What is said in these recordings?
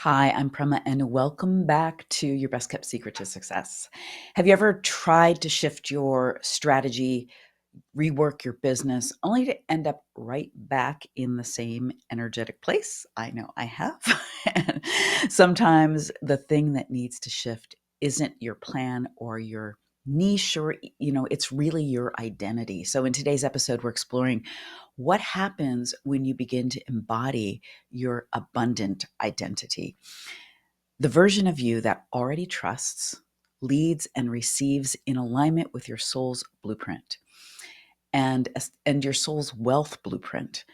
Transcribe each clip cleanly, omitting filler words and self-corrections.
Hi, I'm Prema, and welcome back to Your Best Kept Secret to Success. Have you ever tried to shift your strategy, rework your business, only to end up right back in the same energetic place? I know I have. And sometimes the thing that needs to shift isn't your plan or your niche, or it's really your identity. So in today's episode, we're exploring what happens when you begin to embody your abundant identity, the version of you that already trusts, leads, and receives in alignment with your soul's blueprint and your soul's wealth blueprint.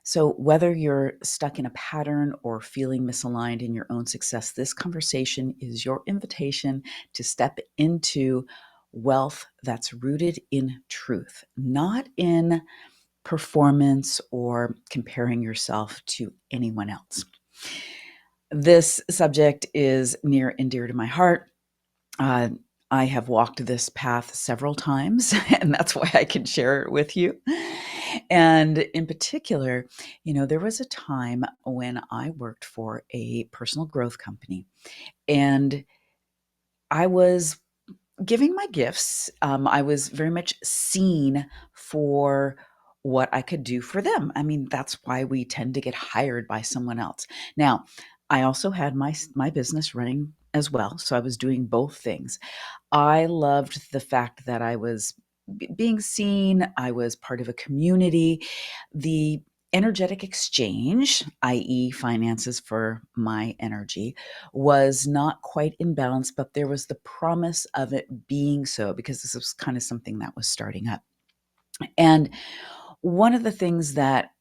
So whether you're stuck in a pattern or feeling misaligned in your own success, this conversation is your invitation to step into wealth that's rooted in truth, not in performance or comparing yourself to anyone else. This subject is near and dear to my heart. Uh, I have walked this path several times, and that's why I can share it with you. And in particular, there was a time when I worked for a personal growth company, and I was giving my gifts. I was very much seen for what I could do for them. I mean, that's why we tend to get hired by someone else. Now, I also had my business running as well, so I was doing both things. I loved the fact that I was being seen, I was part of a community. The energetic exchange, i.e., finances for my energy, was not quite in balance, but there was the promise of it being so because this was kind of something that was starting up. And one of the things that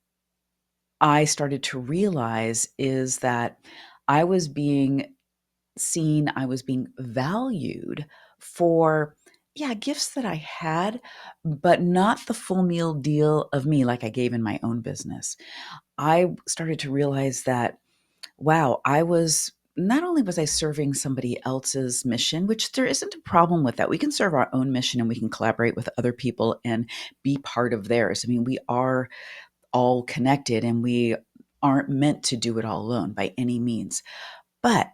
I started to realize is that I was being seen, I was being valued for, yeah, gifts that I had, but not the full meal deal of me like I gave in my own business. I started to realize that, wow, not only was I serving somebody else's mission, which there isn't a problem with that. We can serve our own mission and we can collaborate with other people and be part of theirs. I mean, we are all connected and we aren't meant to do it all alone by any means. But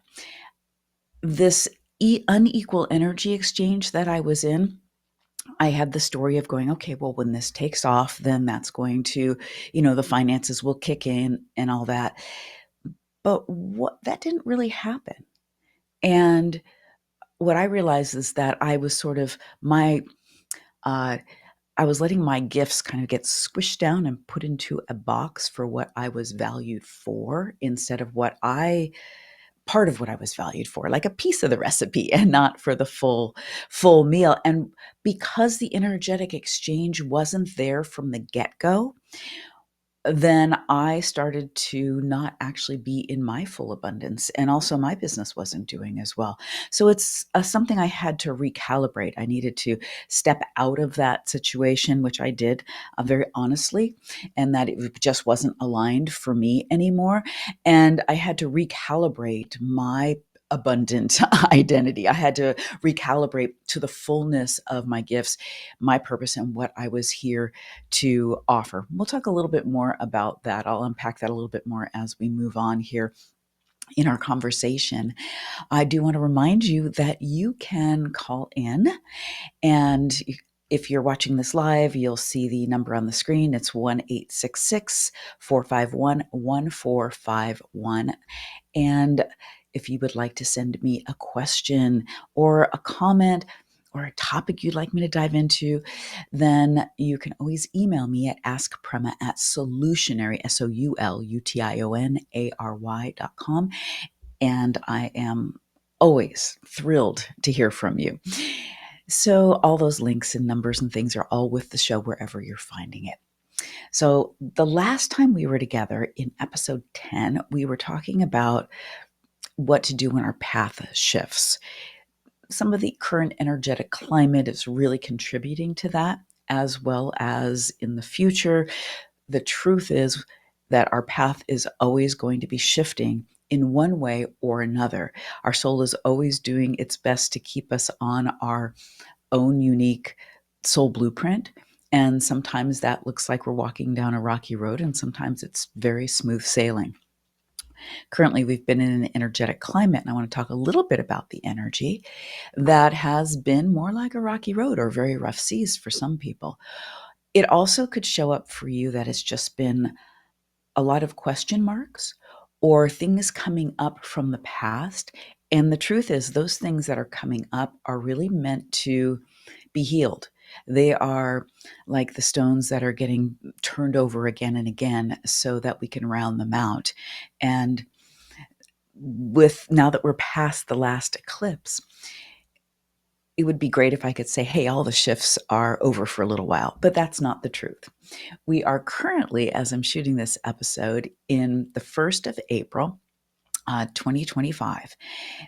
this unequal energy exchange that I was in, I had the story of going, okay, well, when this takes off, then that's going to, the finances will kick in and all that. But what that didn't really happen. And what I realized is that I was sort of uh, I was letting my gifts kind of get squished down and put into a box for what I was valued for instead of part of what I was valued for, like a piece of the recipe and not for the full meal. And because the energetic exchange wasn't there from the get-go, then I started to not actually be in my full abundance. And also my business wasn't doing as well. So it's something I had to recalibrate. I needed to step out of that situation, which I did very honestly, and that it just wasn't aligned for me anymore. And I had to recalibrate my abundant identity. I had to recalibrate to the fullness of my gifts, my purpose, and what I was here to offer. We'll talk a little bit more about that. I'll unpack that a little bit more as we move on here in our conversation. I do want to remind you that you can call in, and if you're watching this live, you'll see the number on the screen. It's 1-866-451-1451. And if you would like to send me a question or a comment or a topic you'd like me to dive into, then you can always email me at askprema@solutionary, SOULUTIONARY.com. And I am always thrilled to hear from you. So all those links and numbers and things are all with the show wherever you're finding it. So the last time we were together in episode 10, we were talking about what to do when our path shifts. Some of the current energetic climate is really contributing to that, as well as in the future. The truth is that our path is always going to be shifting in one way or another. Our soul is always doing its best to keep us on our own unique soul blueprint. And sometimes that looks like we're walking down a rocky road, and sometimes it's very smooth sailing. Currently, we've been in an energetic climate, and I want to talk a little bit about the energy that has been more like a rocky road or very rough seas for some people. It also could show up for you that it's just been a lot of question marks or things coming up from the past. And the truth is, those things that are coming up are really meant to be healed. They are like the stones that are getting turned over again and again so that we can round them out. And with now that we're past the last eclipse, it would be great if I could say, hey, all the shifts are over for a little while, but that's not the truth. We are currently, as I'm shooting this episode, in the 1st of April, 2025.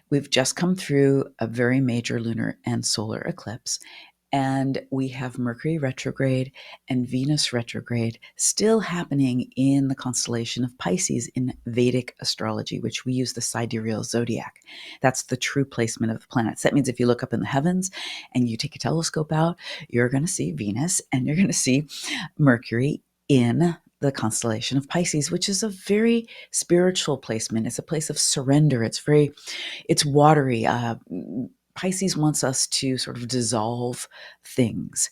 We've just come through a very major lunar and solar eclipse, and we have Mercury retrograde and Venus retrograde still happening in the constellation of Pisces in Vedic astrology, which we use the sidereal zodiac. That's the true placement of the planets. That means if you look up in the heavens and you take a telescope out, you're going to see Venus and you're going to see Mercury in the constellation of Pisces, which is a very spiritual placement. It's a place of surrender. It's watery. Pisces wants us to sort of dissolve things.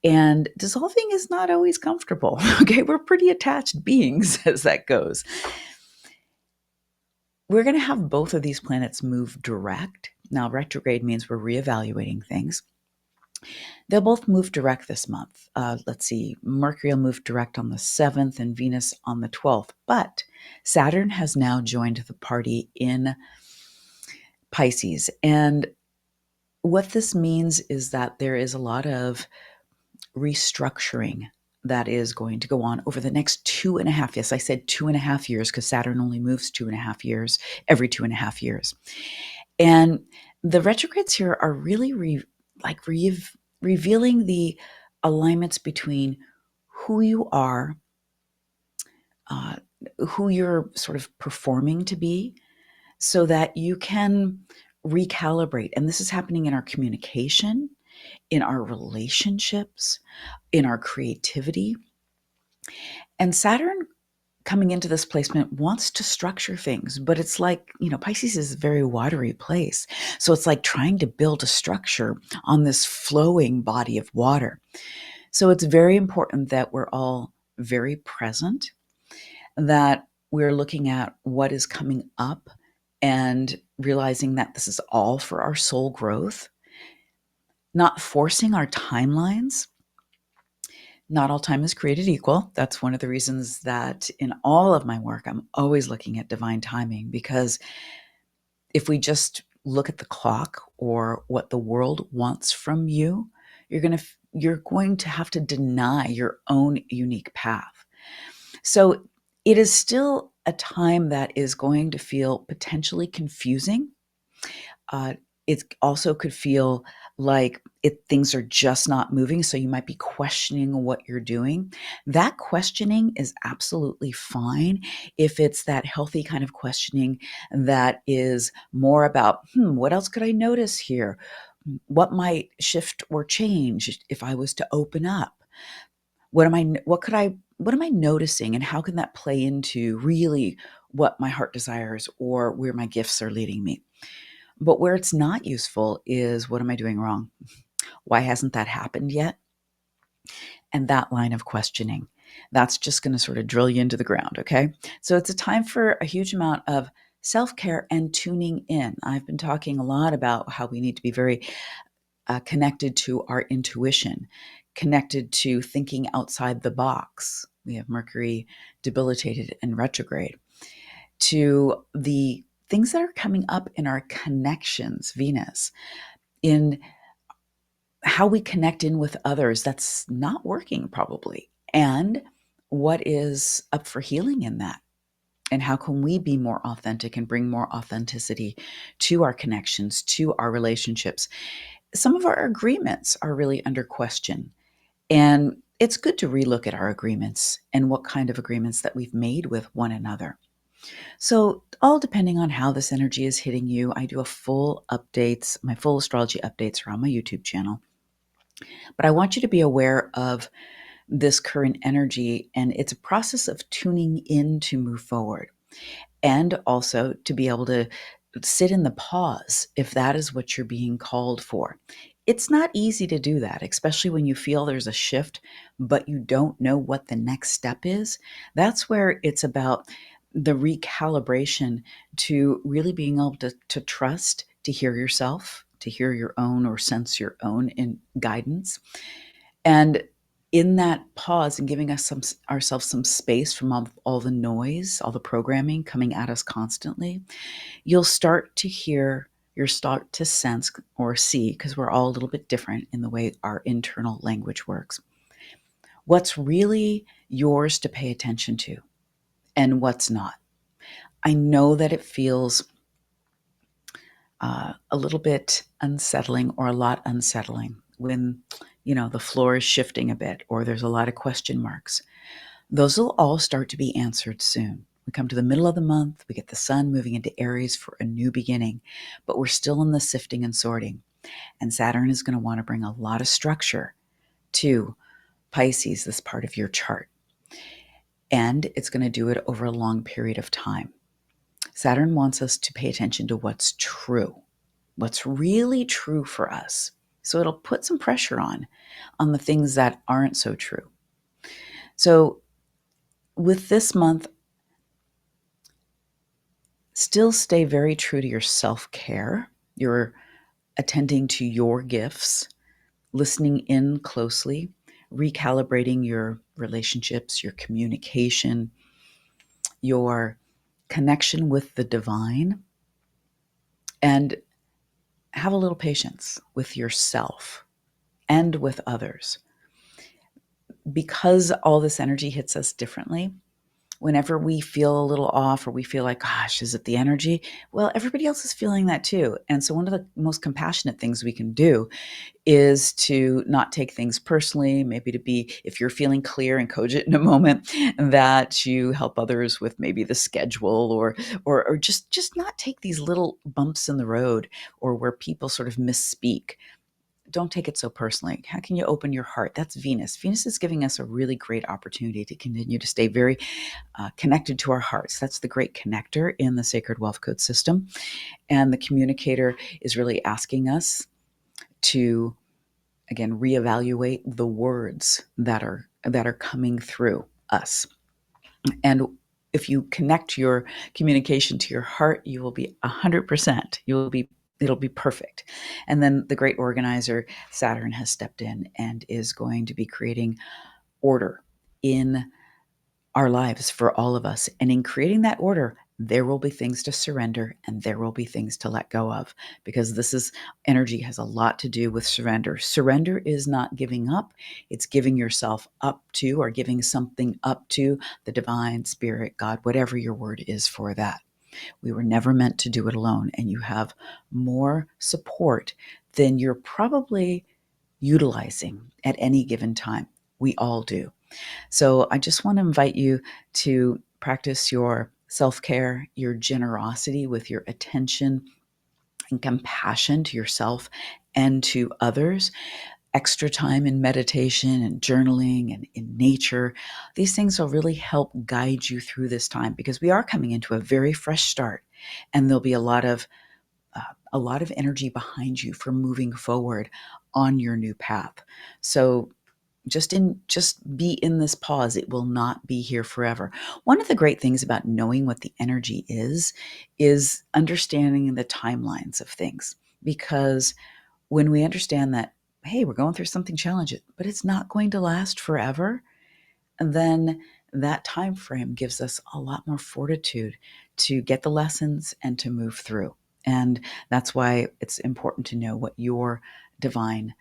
And dissolving is not always comfortable. Okay, we're pretty attached beings as that goes. We're going to have both of these planets move direct. Now, retrograde means we're reevaluating things. They'll both move direct this month. Let's see, Mercury will move direct on the 7th and Venus on the 12th. But Saturn has now joined the party in Pisces. And what this means is that there is a lot of restructuring that is going to go on over the next 2.5. Yes, I said 2.5 years because Saturn only moves 2.5 years, every 2.5 years. And the retrogrades here are really revealing the alignments between who you are, uh, who you're sort of performing to be, so that you can recalibrate. And this is happening in our communication, in our relationships, in our creativity. And Saturn coming into this placement wants to structure things, but it's like, Pisces is a very watery place. So it's like trying to build a structure on this flowing body of water. So it's very important that we're all very present, that we're looking at what is coming up and realizing that this is all for our soul growth, not forcing our timelines. Not all time is created equal. That's one of the reasons that in all of my work, I'm always looking at divine timing, because if we just look at the clock or what the world wants from you, you're going to have to deny your own unique path. So it is still a time that is going to feel potentially confusing. It also could feel like things are just not moving. So you might be questioning what you're doing. That questioning is absolutely fine if it's that healthy kind of questioning that is more about, what else could I notice here? What might shift or change if I was to open up? What am I noticing, and how can that play into really what my heart desires or where my gifts are leading me? But where it's not useful is, what am I doing wrong? Why hasn't that happened yet? And that line of questioning, that's just going to sort of drill you into the ground, okay? So it's a time for a huge amount of self-care and tuning in. I've been talking a lot about how we need to be very connected to our intuition, connected to thinking outside the box. We have Mercury debilitated and retrograde. To the things that are coming up in our connections, Venus, in how we connect in with others that's not working probably, and what is up for healing in that, and how can we be more authentic and bring more authenticity to our connections, to our relationships. Some of our agreements are really under question, and it's good to relook at our agreements and what kind of agreements that we've made with one another. So, all depending on how this energy is hitting you, I do my full astrology updates are on my YouTube channel. But I want you to be aware of this current energy, and it's a process of tuning in to move forward. and also to be able to sit in the pause if that is what you're being called for. It's not easy to do that, especially when you feel there's a shift, but you don't know what the next step is. That's where it's about the recalibration to really being able to trust, to hear yourself, to hear your own or sense your own in guidance. And in that pause and giving us ourselves some space from all the noise, all the programming coming at us constantly, you'll start to hear, you'll start to sense or see, because we're all a little bit different in the way our internal language works, what's really yours to pay attention to and what's not. I know that it feels a little bit unsettling or a lot unsettling when, the floor is shifting a bit or there's a lot of question marks. Those will all start to be answered soon. We come to the middle of the month, we get the sun moving into Aries for a new beginning, but we're still in the sifting and sorting. And Saturn is going to want to bring a lot of structure to Pisces, this part of your chart. And it's going to do it over a long period of time. Saturn wants us to pay attention to what's true, what's really true for us. So it'll put some pressure on the things that aren't so true. So with this month, still stay very true to your self-care. You're attending to your gifts, listening in closely, recalibrating your relationships, your communication, your connection with the divine, and have a little patience with yourself and with others. Because all this energy hits us differently, whenever we feel a little off or we feel like, gosh, is it the energy? Well, everybody else is feeling that too. And so one of the most compassionate things we can do is to not take things personally, maybe to be, if you're feeling clear and cogent in a moment, that you help others with maybe the schedule or just not take these little bumps in the road or where people sort of misspeak. Don't take it so personally. How can you open your heart? That's Venus. Venus is giving us a really great opportunity to continue to stay very connected to our hearts. That's the great connector in the Sacred Wealth Code system. And the communicator is really asking us to, again, reevaluate the words that are coming through us. And if you connect your communication to your heart, you will be 100%. It'll be perfect. And then the great organizer, Saturn, has stepped in and is going to be creating order in our lives for all of us. And in creating that order, there will be things to surrender and there will be things to let go of, because this is energy has a lot to do with surrender. Surrender is not giving up. It's giving yourself up to, or giving something up to the divine, spirit, God, whatever your word is for that. We were never meant to do it alone. And you have more support than you're probably utilizing at any given time. We all do. So I just want to invite you to practice your self-care, your generosity with your attention and compassion to yourself and to others. Extra time in meditation and journaling and in nature. These things will really help guide you through this time, because we are coming into a very fresh start, and there'll be a lot of energy behind you for moving forward on your new path. So just be in this pause. It will not be here forever. One of the great things about knowing what the energy is understanding the timelines of things. Because when we understand that, hey, we're going through something challenging, but it's not going to last forever, then that time frame gives us a lot more fortitude to get the lessons and to move through. And that's why it's important to know what your divine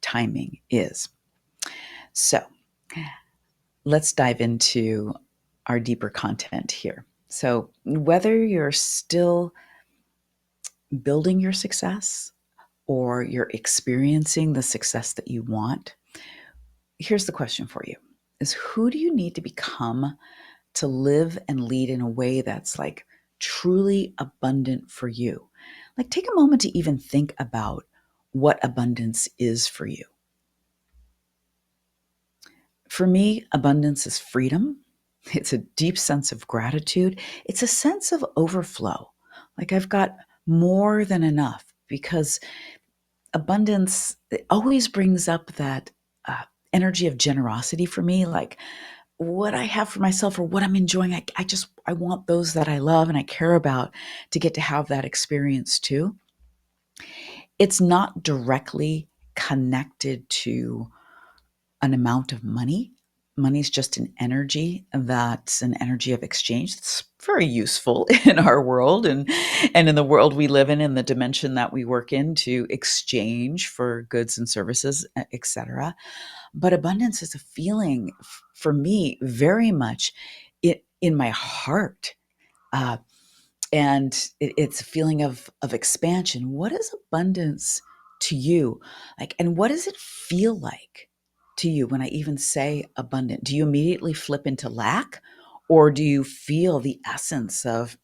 timing is. So let's dive into our deeper content here. So whether you're still building your success or you're experiencing the success that you want, here's the question for you: is who do you need to become to live and lead in a way that's like truly abundant for you? Like, take a moment to even think about what abundance is for you. For me, abundance is freedom. It's a deep sense of gratitude. It's a sense of overflow. Like I've got more than enough, because abundance, it always brings up that energy of generosity for me. Like what I have for myself or what I'm enjoying, I want those that I love and I care about to get to have that experience too. It's not directly connected to an amount of money. Money is just an energy that's an energy of exchange. That's very useful in our world, and in the world we live in the dimension that we work in, to exchange for goods and services, etc. But abundance is a feeling for me very much in my heart. Uh, and it's a feeling of expansion. What is abundance to you? Like, and what does it feel like to you when I even say abundant? Do you immediately flip into lack, or do you feel the essence of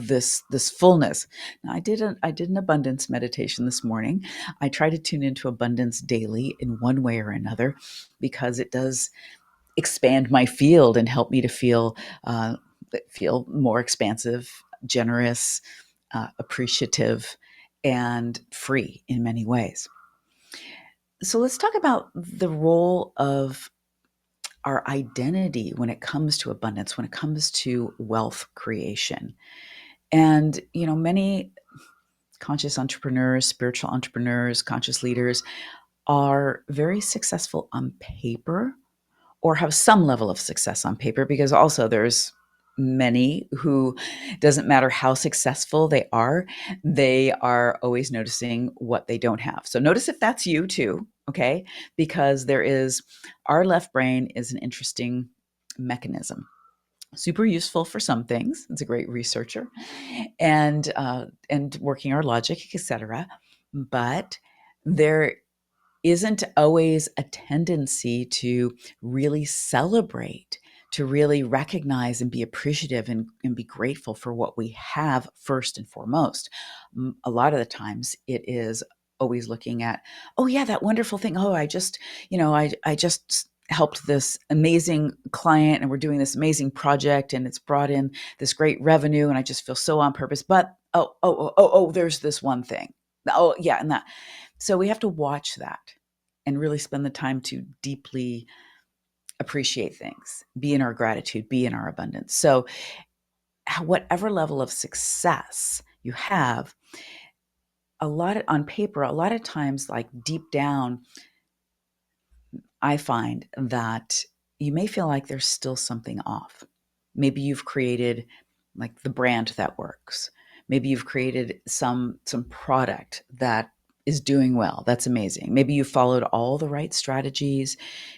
this fullness? Now, I did an abundance meditation this morning. I try to tune into abundance daily in one way or another, because it does expand my field and help me to uh, feel more expansive, generous, appreciative, and free in many ways. So let's talk about the role of our identity when it comes to abundance, when it comes to wealth creation. And, many conscious entrepreneurs, spiritual entrepreneurs, conscious leaders are very successful on paper, or have some level of success on paper, because also there's many who, doesn't matter how successful they are always noticing what they don't have. So notice if that's you too, okay? Because our left brain is an interesting mechanism, super useful for some things. It's a great researcher, and working our logic, etc. But there isn't always a tendency to really celebrate, to really recognize and be appreciative, and be grateful for what we have first and foremost. A lot of the times it is always looking at, oh yeah, that wonderful thing. Oh, I just helped this amazing client, and we're doing this amazing project, and it's brought in this great revenue, and I just feel so on purpose. But there's this one thing. Oh yeah, and that. So we have to watch that and really spend the time to deeply appreciate things, be in our gratitude, be in our abundance. So, whatever level of success you have, on paper, a lot of times, like deep down, I find that you may feel like there's still something off. Maybe you've created like the brand that works. Maybe you've created some product that is doing well. That's amazing. Maybe you followed all the right strategies.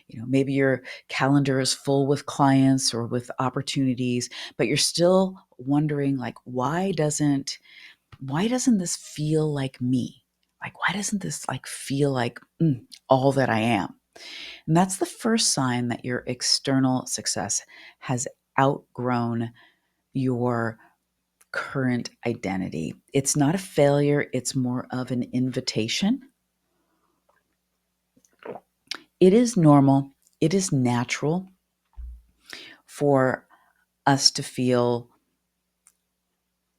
Maybe your calendar is full with clients or with opportunities, but you're still wondering, like, why doesn't this feel like me? Like, why doesn't this like feel like all that I am? And that's the first sign that your external success has outgrown your current identity. It's not a failure, it's more of an invitation. It is normal, it is natural for us to feel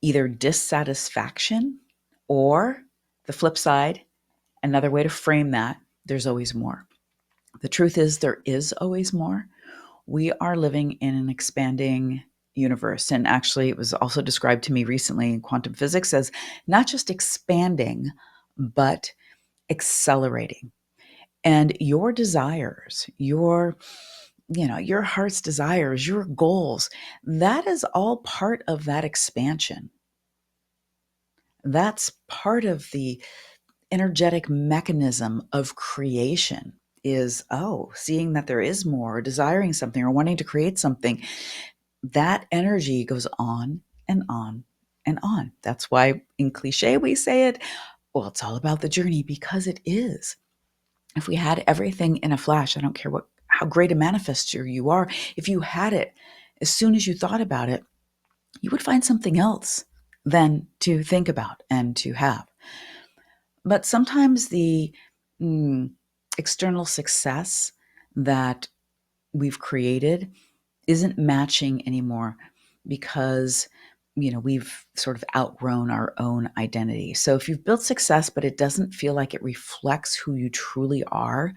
either dissatisfaction, or the flip side, another way to frame that, there's always more. The truth is, there is always more. We are living in an expanding universe. And actually, it was also described to me recently in quantum physics as not just expanding, but accelerating. And your desires, your heart's desires, your goals, that is all part of that expansion. That's part of the energetic mechanism of creation, is, seeing that there is more, desiring something, or wanting to create something. That energy goes on and on and on. That's why in cliche we say it, well, it's all about the journey, because it is. If we had everything in a flash, I don't care how great a manifester you are, if you had it as soon as you thought about it, you would find something else then to think about and to have. But sometimes the external success that we've created isn't matching anymore because we've sort of outgrown our own identity. So if you've built success but it doesn't feel like it reflects who you truly are,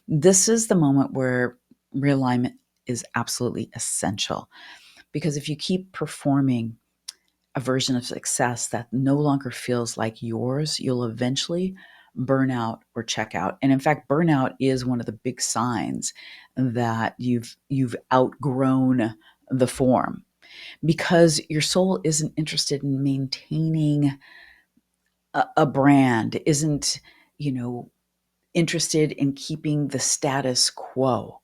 this is the moment where realignment is absolutely essential. Because if you keep performing a version of success that no longer feels like yours, you'll eventually burn out or check out. And in fact, burnout is one of the big signs that you've outgrown the form, because your soul isn't interested in maintaining a brand, isn't, you know, interested in keeping the status quo.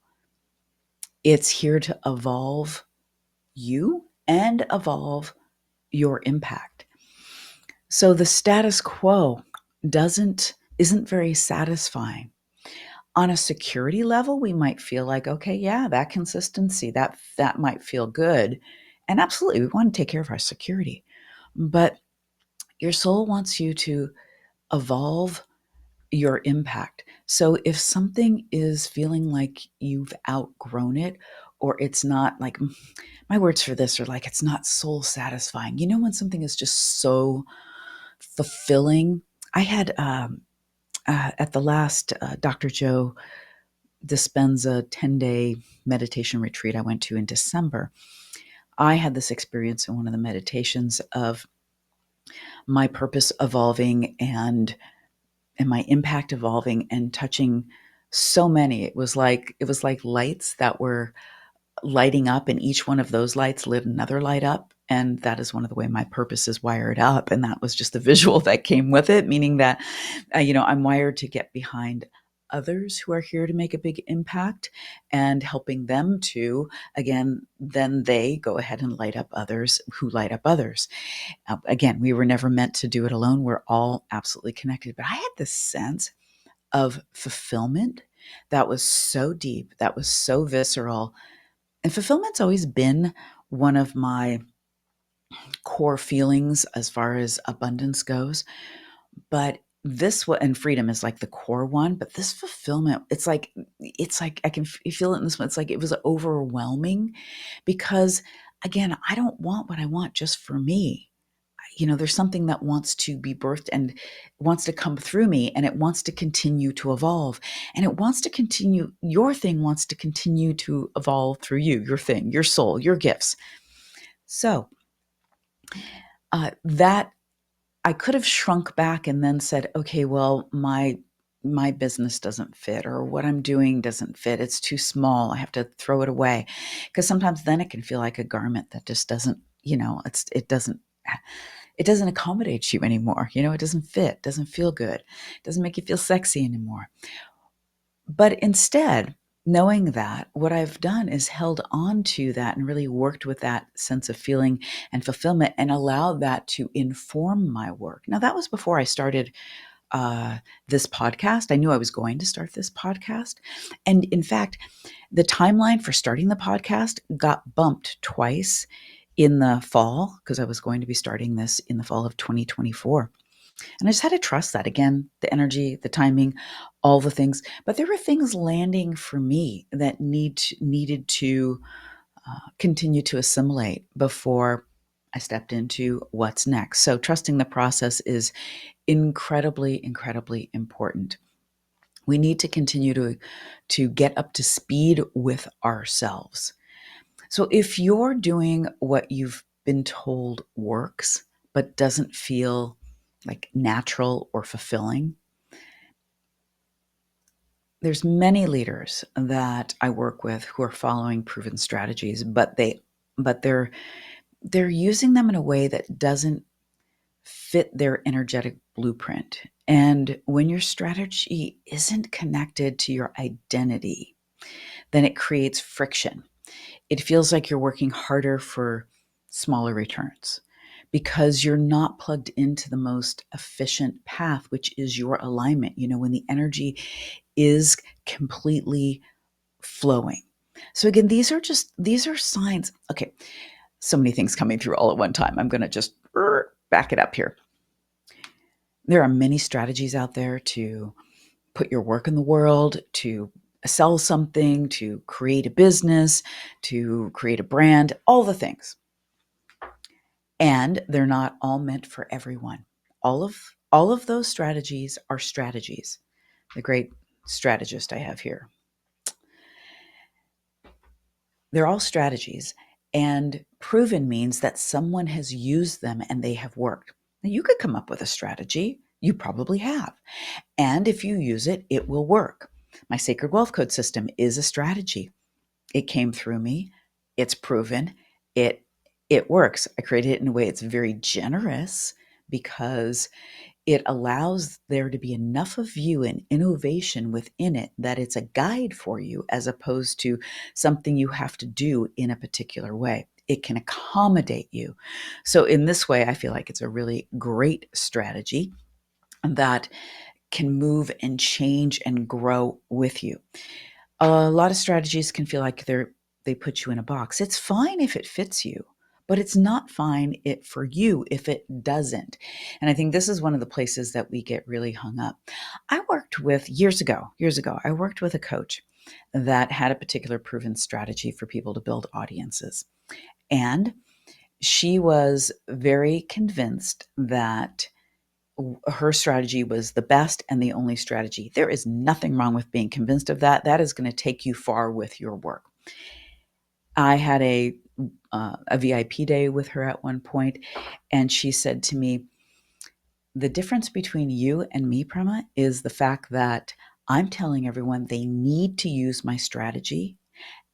It's here to evolve you and evolve your impact. So the status quo isn't very satisfying. On a security level, we might feel like, okay, yeah, that consistency, that might feel good. And absolutely, we want to take care of our security. But your soul wants you to evolve your impact. So if something is feeling like you've outgrown it, or it's not like, my words for this are like, it's not soul satisfying. When something is just so fulfilling. I had at the last Dr. Joe Dispenza 10-day meditation retreat I went to in December. I had this experience in one of the meditations of my purpose evolving and my impact evolving and touching so many. It was like lights that were lighting up, and each one of those lights lit another light up. And that is one of the way my purpose is wired up. And that was just the visual that came with it, meaning that, I'm wired to get behind others who are here to make a big impact and helping them to, again, then they go ahead and light up others who light up others. Again, we were never meant to do it alone. We're all absolutely connected. But I had this sense of fulfillment that was so deep, that was so visceral. And fulfillment's always been one of my core feelings as far as abundance goes. But this one, and freedom is like the core one, but this fulfillment, it's like I can feel it in this one. It's like it was overwhelming because, again, I don't want what I want just for me. There's something that wants to be birthed and wants to come through me, and it wants to continue to evolve, and it wants to continue. Your thing wants to continue to evolve through you, your thing, your soul, your gifts. So that I could have shrunk back and then said, okay, well, my business doesn't fit, or what I'm doing doesn't fit. It's too small. I have to throw it away. Because sometimes then it can feel like a garment that just doesn't, it doesn't accommodate you anymore. It doesn't fit, doesn't feel good, doesn't make you feel sexy anymore. But instead, knowing that, what I've done is held on to that and really worked with that sense of feeling and fulfillment and allowed that to inform my work. Now, that was before I started this podcast. I knew I was going to start this podcast. And in fact, the timeline for starting the podcast got bumped twice in the fall, because I was going to be starting this in the fall of 2024. And I just had to trust that. Again, the energy, the timing, all the things. But there were things landing for me that needed to continue to assimilate before I stepped into what's next. So trusting the process is incredibly, incredibly important. We need to continue to get up to speed with ourselves. So if you're doing what you've been told works, but doesn't feel like natural or fulfilling, there's many leaders that I work with who are following proven strategies, but they're using them in a way that doesn't fit their energetic blueprint. And when your strategy isn't connected to your identity, then it creates friction. It feels like you're working harder for smaller returns because you're not plugged into the most efficient path, which is your alignment. When the energy is completely flowing. So again, these are signs. Okay, so many things coming through all at one time. I'm going to just back it up here. There are many strategies out there to put your work in the world, to sell something, to create a business, to create a brand, all the things. And they're not all meant for everyone. All of those strategies are strategies. The great strategist I have here. They're all strategies, and proven means that someone has used them and they have worked. Now, you could come up with a strategy. You probably have. And if you use it, it will work. My Sacred Wealth Code system is a strategy. It came through me. It's proven. It works. I created it in a way it's very generous because it allows there to be enough of you and innovation within it that it's a guide for you as opposed to something you have to do in a particular way. It can accommodate you. So, in this way, I feel like it's a really great strategy that can move and change and grow with you. A lot of strategies can feel like they put you in a box. It's fine if it fits you, but it's not fine for you if it doesn't. And I think this is one of the places that we get really hung up. I worked with years ago, I worked with a coach that had a particular proven strategy for people to build audiences. And she was very convinced that her strategy was the best and the only strategy. There is nothing wrong with being convinced of that. That is going to take you far with your work. I had a VIP day with her at one point, and she said to me, "The difference between you and me, Prema, is the fact that I'm telling everyone they need to use my strategy.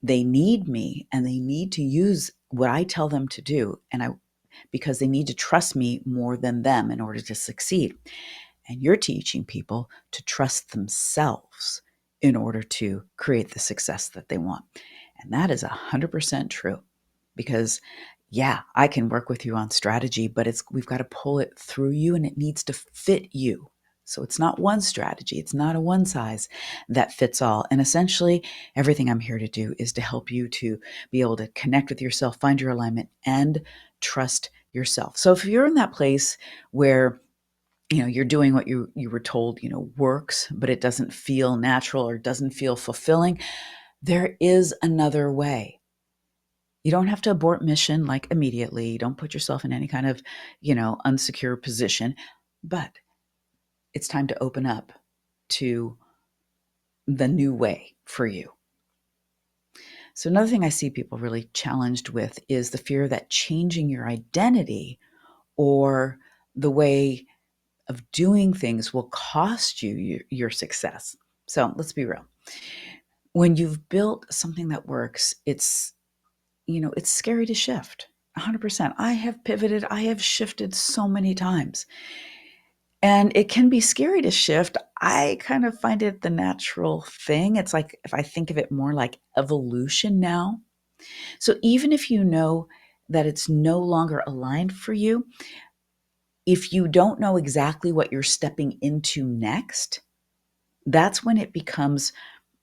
They need me, and they need to use what I tell them to do, because they need to trust me more than them in order to succeed. And you're teaching people to trust themselves in order to create the success that they want." And that is 100% true because, yeah, I can work with you on strategy, but we've got to pull it through you and it needs to fit you. So it's not one strategy. It's not a one size that fits all. And essentially, everything I'm here to do is to help you to be able to connect with yourself, find your alignment, and trust yourself. So if you're in that place where you're doing what you were told, works, but it doesn't feel natural or doesn't feel fulfilling, there is another way. You don't have to abort mission like immediately. Don't put yourself in any kind of, unsecure position, but it's time to open up to the new way for you. So another thing I see people really challenged with is the fear that changing your identity or the way of doing things will cost you your success. So let's be real. When you've built something that works, it's scary to shift. 100%. I have pivoted. I have shifted so many times. And it can be scary to shift. I kind of find it the natural thing. It's like, if I think of it more like evolution now. So even if you know that it's no longer aligned for you, if you don't know exactly what you're stepping into next, that's when it becomes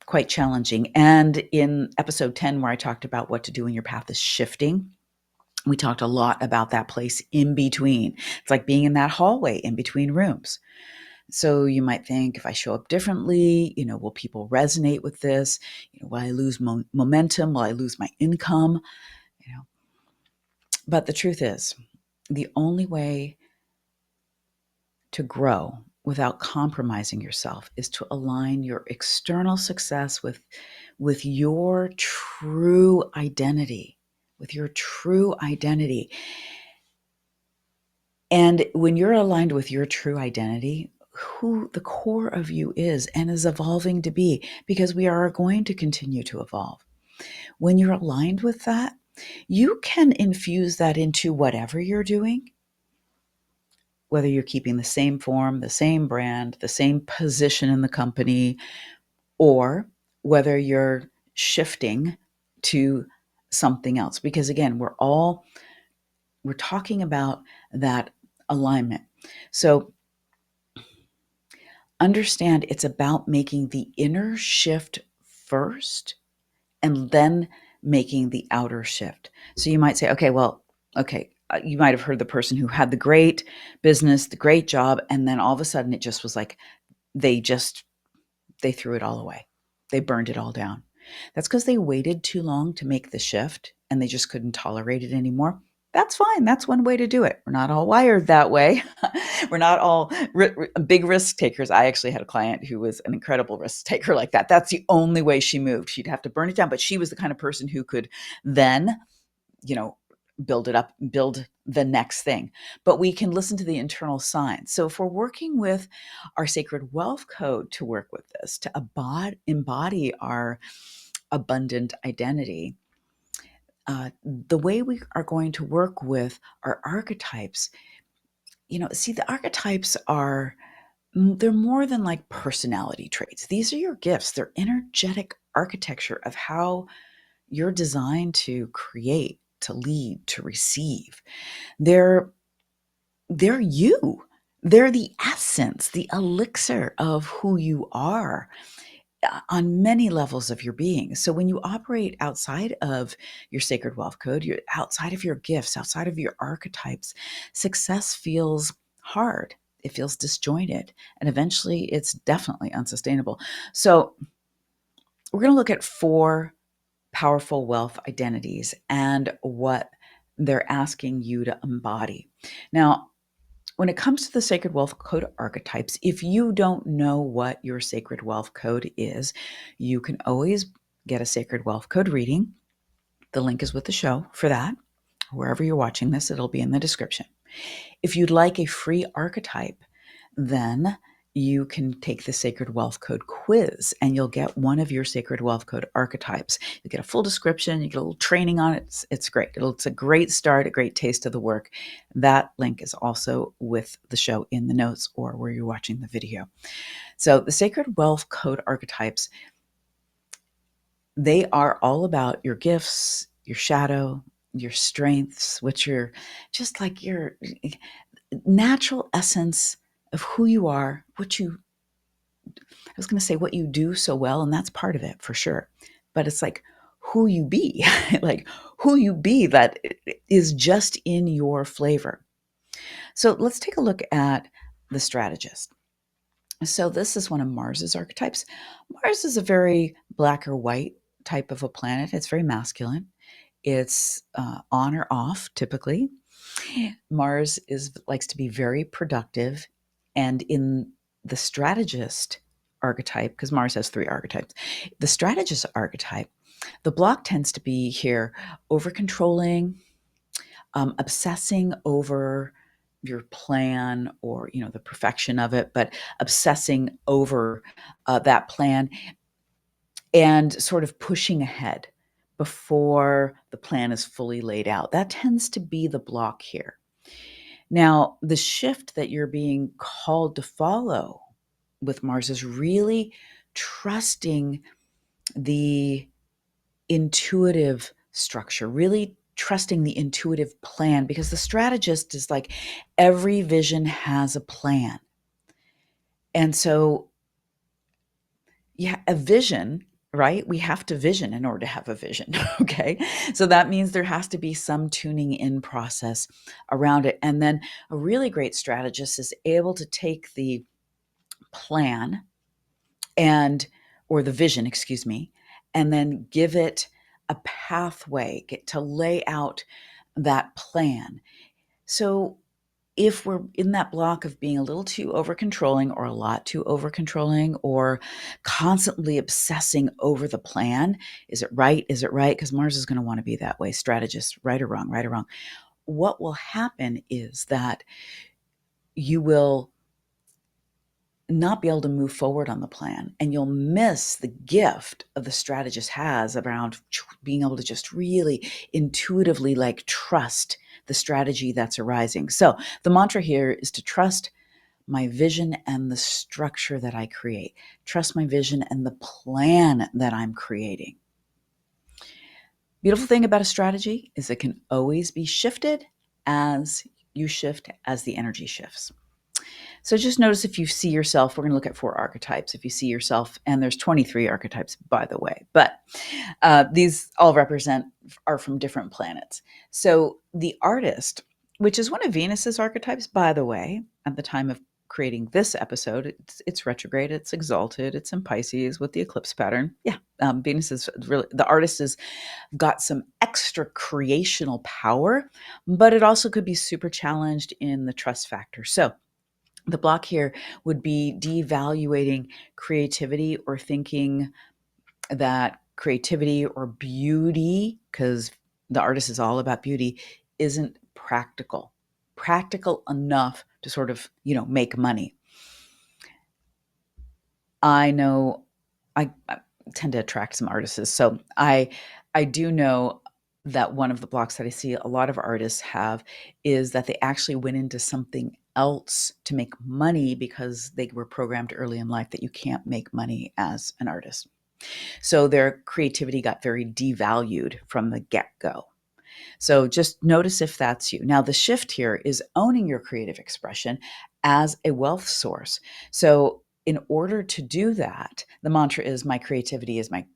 quite challenging. And in episode 10, where I talked about what to do when your path is shifting, we talked a lot about that place in between. It's like being in that hallway in between rooms. So you might think, if I show up differently, will people resonate with this? Will I lose momentum? Will I lose my income? But the truth is, the only way to grow without compromising yourself is to align your external success with your true identity, And when you're aligned with your true identity, who the core of you is and is evolving to be, because we are going to continue to evolve. When you're aligned with that, you can infuse that into whatever you're doing, whether you're keeping the same form, the same brand, the same position in the company, or whether you're shifting to something else. Because again, we're talking about that alignment. So understand it's about making the inner shift first and then making the outer shift. So you might say, you might have heard the person who had the great business, the great job, and then all of a sudden it just was like they threw it all away. They burned it all down. That's because they waited too long to make the shift and they just couldn't tolerate it anymore. That's fine. That's one way to do it. We're not all wired that way. We're not all big risk takers. I actually had a client who was an incredible risk taker like that. That's the only way she moved. She'd have to burn it down, but she was the kind of person who could then, you know, build it up, build the next thing. But we can listen to the internal signs. So if we're working with our sacred wealth code to work with this, to embody our abundant identity, the way we are going to work with our archetypes, see, the archetypes are, they're more than like personality traits. These are your gifts. They're energetic architecture of how you're designed to create, to lead, to receive. They're they're you. They're the essence, the elixir of who you are on many levels of your being. So when you operate outside of your sacred wealth code, you're outside of your gifts, outside of your archetypes, success feels hard. It feels disjointed, and eventually it's definitely unsustainable. So we're going to look at 4 powerful wealth identities and what they're asking you to embody. Now, when it comes to the sacred wealth code archetypes, if you don't know what your sacred wealth code is, you can always get a sacred wealth code reading. The link is with the show for that. Wherever you're watching this, it'll be in the description. If you'd like a free archetype, then you can take the Sacred Wealth Code quiz and you'll get one of your Sacred Wealth Code archetypes. You get a full description, you get a little training on it. It's great. It's a great start, a great taste of the work. That link is also with the show in the notes or where you're watching the video. So the Sacred Wealth Code archetypes, they are all about your gifts, your shadow, your strengths, which are just like your natural essence of who you are, I was going to say what you do so well, and that's part of it for sure. But it's like who you be, like who you be that is just in your flavor. So let's take a look at the strategist. So this is one of Mars's archetypes. Mars is a very black or white type of a planet. It's very masculine. It's on or off typically. Mars likes to be very productive, and in the strategist archetype, because Mars has 3 archetypes, the strategist archetype, the block tends to be here over controlling, obsessing over your plan or the perfection of it, but obsessing over that plan and sort of pushing ahead before the plan is fully laid out. That tends to be the block here. Now, the shift that you're being called to follow with Mars is really trusting the intuitive structure, really trusting the intuitive plan, because the strategist is like every vision has a plan. And so, yeah, a vision, right? We have to vision in order to have a vision. Okay. So that means there has to be some tuning in process around it. And then a really great strategist is able to take the plan or the vision, excuse me, and then give it a pathway, get to lay out that plan. So if we're in that block of being a little too over controlling or a lot too over controlling or constantly obsessing over the plan, is it right? Is it right? Because Mars is going to want to be that way. Strategist, right or wrong, right or wrong. What will happen is that you will not be able to move forward on the plan, and you'll miss the gift of the strategist has around being able to just really intuitively like trust the strategy that's arising. So the mantra here is to trust my vision and the structure that I create. Trust my vision and the plan that I'm creating. Beautiful thing about a strategy is it can always be shifted as you shift, as the energy shifts. So just notice if you see yourself, we're going to look at 4 archetypes. If you see yourself, and there's 23 archetypes, by the way, but these all are from different planets. So the artist, which is one of Venus's archetypes, by the way, at the time of creating this episode, it's retrograde, it's exalted, it's in Pisces with the eclipse pattern. Yeah, Venus is really, the artist has got some extra creational power, but it also could be super challenged in the trust factor. So the block here would be devaluating creativity or thinking that creativity or beauty, because the artist is all about beauty, isn't practical enough to sort of, make money. I know I tend to attract some artists. So I do know that one of the blocks that I see a lot of artists have is that they actually went into something else to make money because they were programmed early in life that you can't make money as an artist. So their creativity got very devalued from the get-go. So just notice if that's you. Now, the shift here is owning your creative expression as a wealth source. So, in order to do that, the mantra is my creativity is my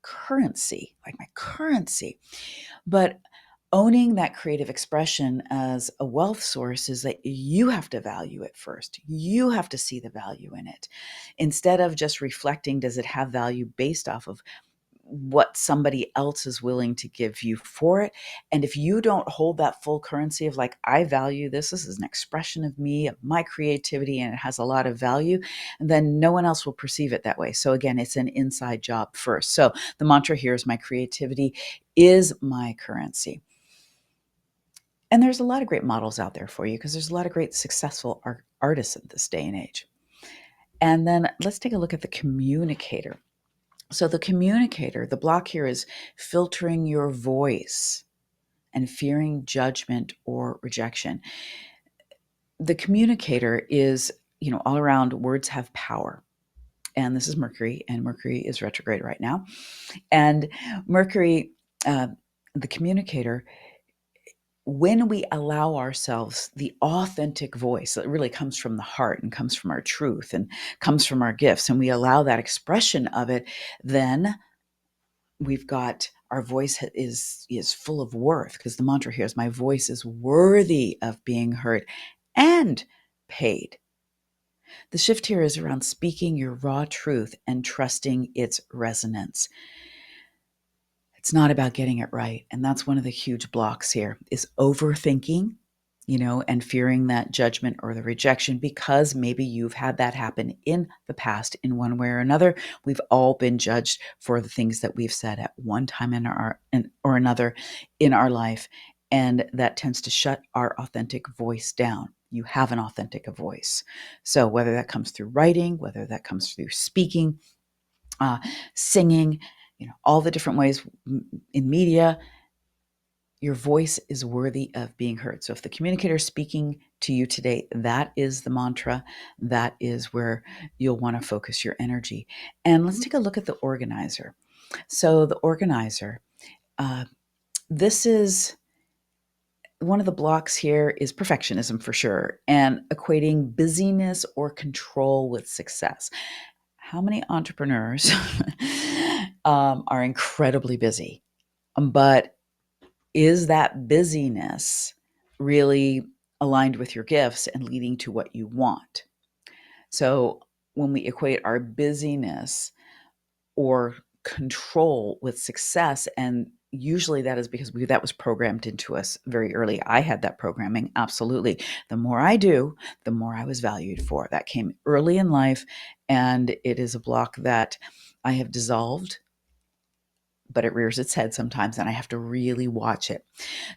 currency, like my currency. But owning that creative expression as a wealth source is that you have to value it first. You have to see the value in it. Instead of just reflecting, does it have value based off of what somebody else is willing to give you for it. And if you don't hold that full currency of like, I value this is an expression of me, of my creativity, and it has a lot of value, then no one else will perceive it that way. So again, it's an inside job first. So the mantra here is my creativity is my currency. And there's a lot of great models out there for you because there's a lot of great successful artists in this day and age. And then let's take a look at the communicator. So the communicator, the block here is filtering your voice and fearing judgment or rejection. The communicator is, all around words have power. And this is Mercury, and Mercury is retrograde right now. And Mercury, the communicator, when we allow ourselves the authentic voice that really comes from the heart and comes from our truth and comes from our gifts, and we allow that expression of it, then we've got our voice is full of worth, because the mantra here is my voice is worthy of being heard and paid. The shift here is around speaking your raw truth and trusting its resonance. It's not about getting it right. And that's one of the huge blocks here is overthinking, and fearing that judgment or the rejection, because maybe you've had that happen in the past in one way or another. We've all been judged for the things that we've said at one time or another in our life. And that tends to shut our authentic voice down. You have an authentic voice. So whether that comes through writing, whether that comes through speaking, singing, all the different ways in media, your voice is worthy of being heard. So if the communicator is speaking to you today, that is the mantra. That is where you'll want to focus your energy. And let's take a look at the organizer. So the organizer, this is one of the blocks here is perfectionism for sure, and equating busyness or control with success. How many entrepreneurs are incredibly busy, but is that busyness really aligned with your gifts and leading to what you want? So when we equate our busyness or control with success, and usually that is because that was programmed into us very early. I had that programming, absolutely. The more I do, the more I was valued for. That came early in life, and it is a block that I have dissolved, but it rears its head sometimes, and I have to really watch it.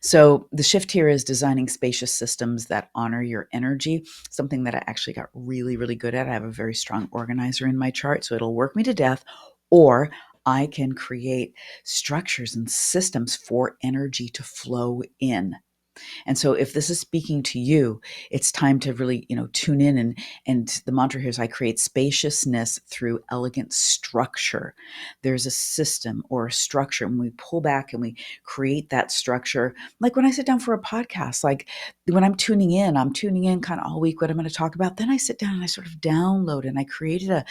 So the shift here is designing spacious systems that honor your energy, something that I actually got really, really good at. I have a very strong organizer in my chart, so it'll work me to death, or I can create structures and systems for energy to flow in. And so if this is speaking to you, it's time to really, tune in, and the mantra here is I create spaciousness through elegant structure. There's a system or a structure, and we pull back and we create that structure. Like when I sit down for a podcast, like when I'm tuning in kind of all week what I'm going to talk about. Then I sit down and I sort of download, and I created a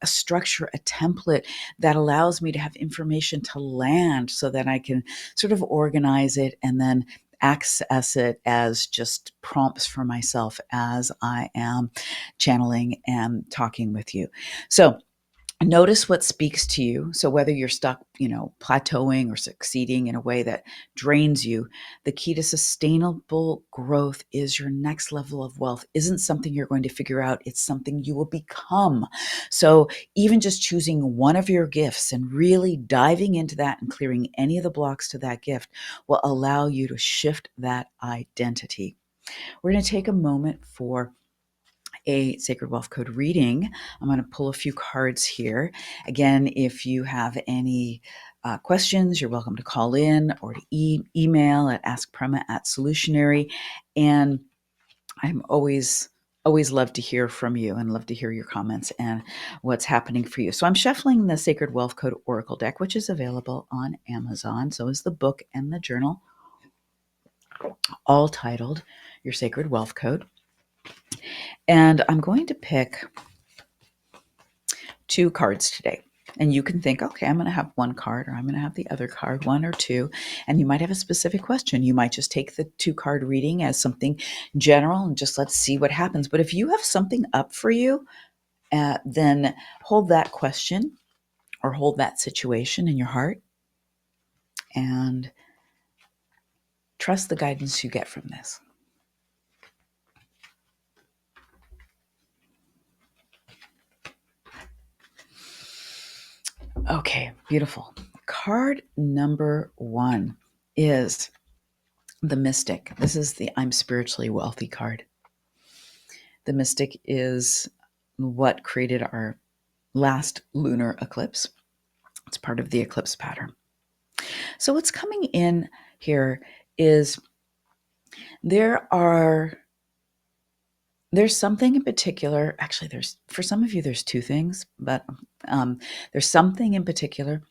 structure, a template that allows me to have information to land so that I can sort of organize it and then access it as just prompts for myself as I am channeling and talking with you. So notice what speaks to you. So whether you're stuck, plateauing or succeeding in a way that drains you, the key to sustainable growth is your next level of wealth isn't something you're going to figure out. It's something you will become. So even just choosing one of your gifts and really diving into that and clearing any of the blocks to that gift will allow you to shift that identity. We're going to take a moment for a Sacred Wealth Code reading. I'm going to pull a few cards here. Again, if you have any questions, you're welcome to call in or to email at askprema@solutionary. And I'm always love to hear from you and love to hear your comments and what's happening for you. So I'm shuffling the Sacred Wealth Code Oracle deck, which is available on Amazon. So is the book and the journal, all titled Your Sacred Wealth Code. And I'm going to pick 2 cards today. And you can think, okay, I'm going to have one card or I'm going to have the other card, 1 or 2. And you might have a specific question. You might just take the 2-card reading as something general and just let's see what happens. But if you have something up for you, then hold that question or hold that situation in your heart and trust the guidance you get from this. Okay, beautiful. Card number 1 is the Mystic. This is the I'm spiritually wealthy card. The Mystic is what created our last lunar eclipse. It's part of the eclipse pattern. So what's coming in here is there's something in particular. Actually, for some of you, there's 2 things, but there's something in particular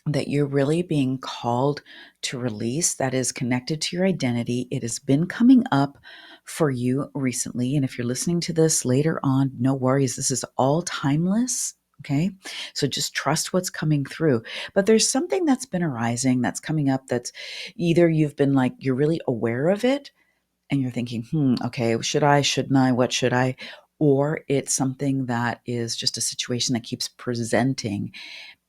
that you're really being called to release that is connected to your identity. It has been coming up for you recently. And if you're listening to this later on, no worries. This is all timeless. Okay. So just trust what's coming through. But there's something that's been arising that's coming up that's either you've been like, you're really aware of it and you're thinking, okay, should I, shouldn't I, what should I? Or it's something that is just a situation that keeps presenting,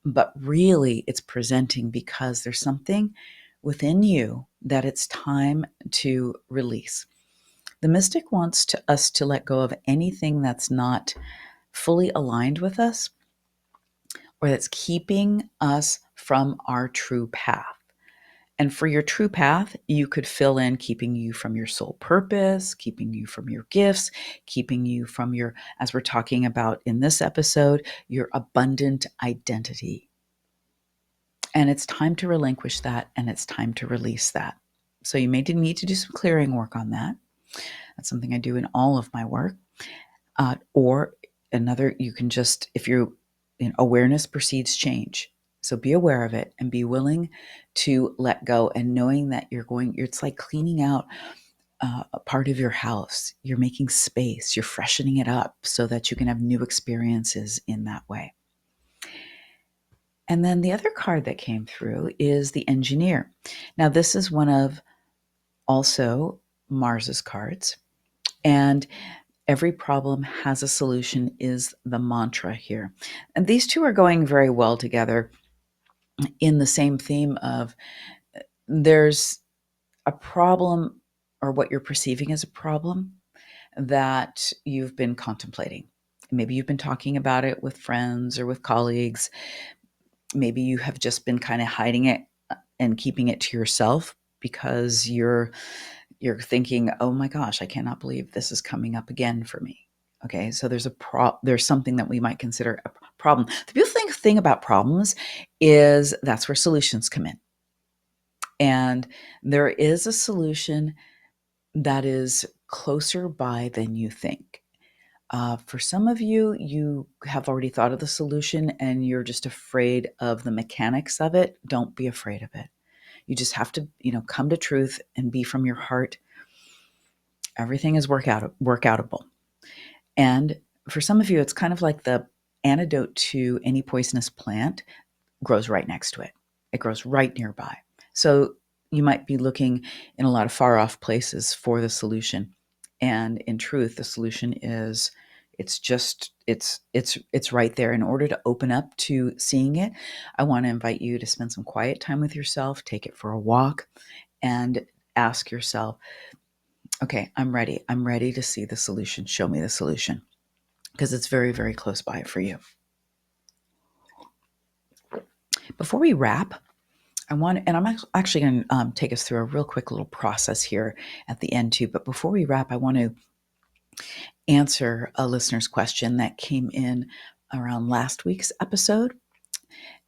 but really it's presenting because there's something within you that it's time to release. The Mystic wants us to let go of anything that's not fully aligned with us or that's keeping us from our true path. And for your true path, you could fill in keeping you from your soul purpose, keeping you from your gifts, keeping you from your, as we're talking about in this episode, your abundant identity. And it's time to relinquish that and it's time to release that. So you may need to do some clearing work on that. That's something I do in all of my work. Or another, you can just, if you're in awareness precedes change. So be aware of it and be willing to let go and knowing that it's like cleaning out a part of your house. You're making space, you're freshening it up so that you can have new experiences in that way. And then the other card that came through is the Engineer. Now, this is one of also Mars's cards. And every problem has a solution is the mantra here. And these 2 are going very well together in the same theme of there's a problem or what you're perceiving as a problem that you've been contemplating. Maybe you've been talking about it with friends or with colleagues. Maybe you have just been kind of hiding it and keeping it to yourself because you're thinking, oh my gosh, I cannot believe this is coming up again for me. Okay, so there's something that we might consider a problem. The beautiful thing about problems is that's where solutions come in. And there is a solution that is closer by than you think. For some of you, you have already thought of the solution and you're just afraid of the mechanics of it. Don't be afraid of it. You just have to, come to truth and be from your heart. Everything is workoutable. And for some of you, it's kind of like the antidote to any poisonous plant grows right next to it. It grows right nearby. So You might be looking in a lot of far off places for the solution. And in truth, the solution is it's right there. In order to open up to seeing it, I want to invite you to spend some quiet time with yourself, take it for a walk, and ask yourself, okay, I'm ready. I'm ready to see the solution. Show me the solution, because it's very, very close by for you. Before we wrap, I'm actually going to take us through a real quick little process here at the end too. But before we wrap, I want to answer a listener's question that came in around last week's episode.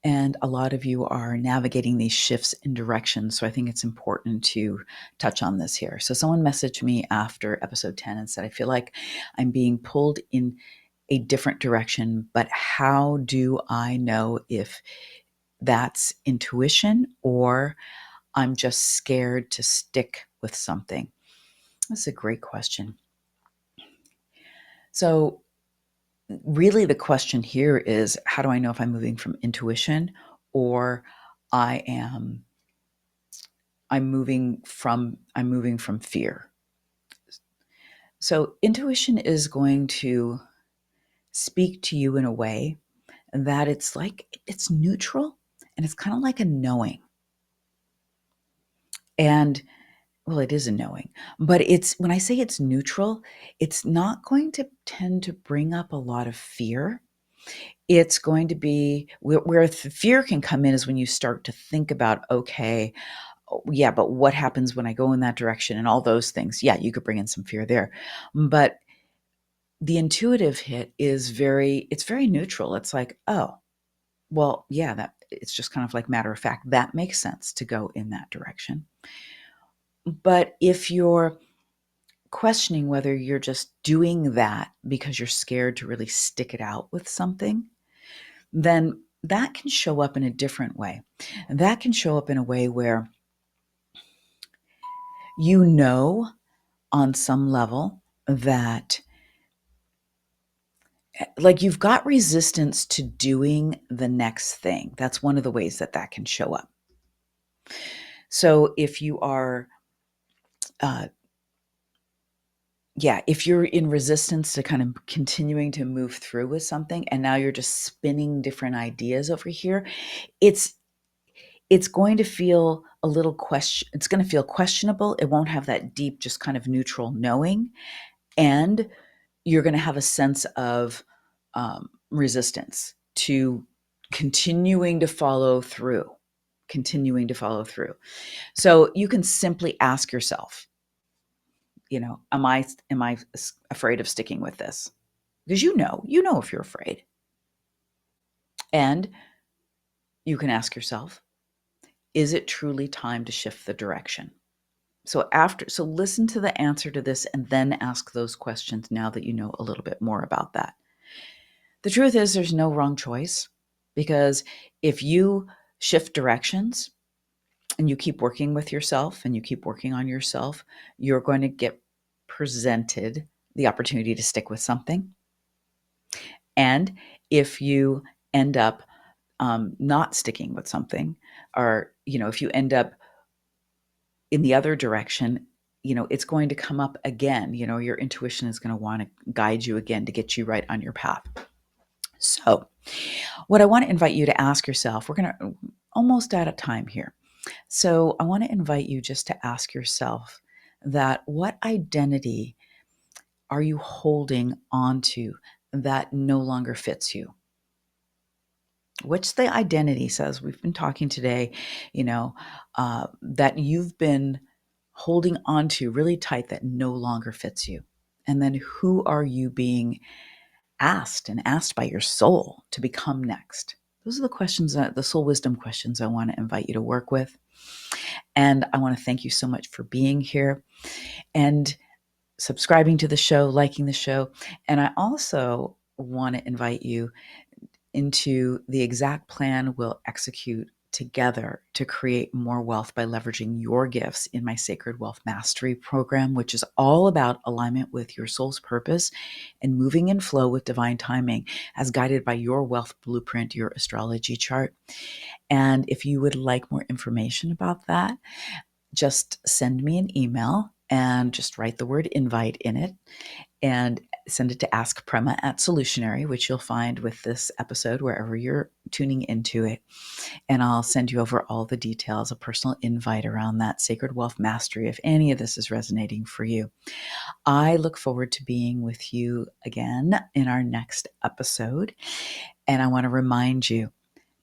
And a lot of you are navigating these shifts in direction. So I think it's important to touch on this here. So someone messaged me after episode 10 and said, I feel like I'm being pulled in a different direction, but how do I know if that's intuition or I'm just scared to stick with something? That's a great question. So really the question here is, how do I know if I'm moving from intuition or I am I'm moving from fear? So intuition is going to speak to you in a way that it's neutral, and it's kind of like a knowing. And well, it is a knowing, but it's when I say it's neutral, it's not going to tend to bring up a lot of fear. It's going to be where fear can come in is when you start to think about, okay, yeah, but what happens when I go in that direction and all those things? Yeah, you could bring in some fear there. But the intuitive hit is it's very neutral. It's like, oh, well, yeah, that it's just kind of like matter of fact. That makes sense to go in that direction. But if you're questioning whether you're just doing that because you're scared to really stick it out with something, then that can show up in a different way. And that can show up in a way where you know on some level that like you've got resistance to doing the next thing. That's one of the ways that that can show up. So if you are uh, if you're in resistance to kind of continuing to move through with something and now you're just spinning different ideas over here, it's going to feel a little it's going to feel questionable. It won't have that deep, just kind of neutral knowing. And you're going to have a sense of resistance to continuing to follow through, So you can simply ask yourself, am I afraid of sticking with this? Because you know if you're afraid. And you can ask yourself, is it truly time to shift the direction? So listen to the answer to this and then ask those questions now that you know a little bit more about that. The truth is there's no wrong choice, because if you shift directions and you keep working with yourself and you keep working on yourself, you're going to get presented the opportunity to stick with something. And if you end up not sticking with something, or, if you end up in the other direction, it's going to come up again. Your intuition is going to want to guide you again to get you right on your path. So, what I want to invite you to ask yourself, we're going to almost out of time here. So, I want to invite you just to ask yourself that what identity are you holding onto that no longer fits you? What's the identity says? We've been talking today, that you've been holding onto really tight that no longer fits you. And then who are you being asked by your soul to become next? Those are the questions, the soul wisdom questions I want to invite you to work with. And I want to thank you so much for being here and subscribing to the show, liking the show. And I also want to invite you into the exact plan we'll execute together to create more wealth by leveraging your gifts in my Sacred Wealth Mastery program, which is all about alignment with your soul's purpose and moving in flow with divine timing as guided by your wealth blueprint, your astrology chart. And if you would like more information about that, just send me an email and just write the word invite in it and send it to Ask Prema at Solutionary, which you'll find with this episode wherever you're tuning into it. And I'll send you over all the details, a personal invite around that sacred wealth mastery, if any of this is resonating for you. I look forward to being with you again in our next episode. And I want to remind you,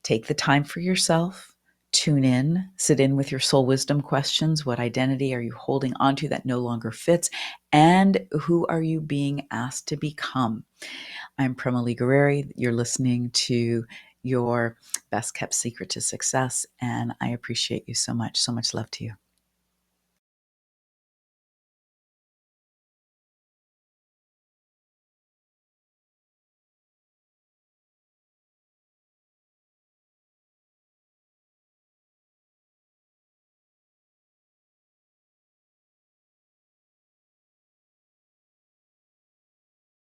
take the time for yourself. Tune in, sit in with your soul wisdom questions. What identity are you holding onto that no longer fits? And who are you being asked to become? I'm Prema Guerreri. You're listening to your best kept secret to success. And I appreciate you so much. So much love to you.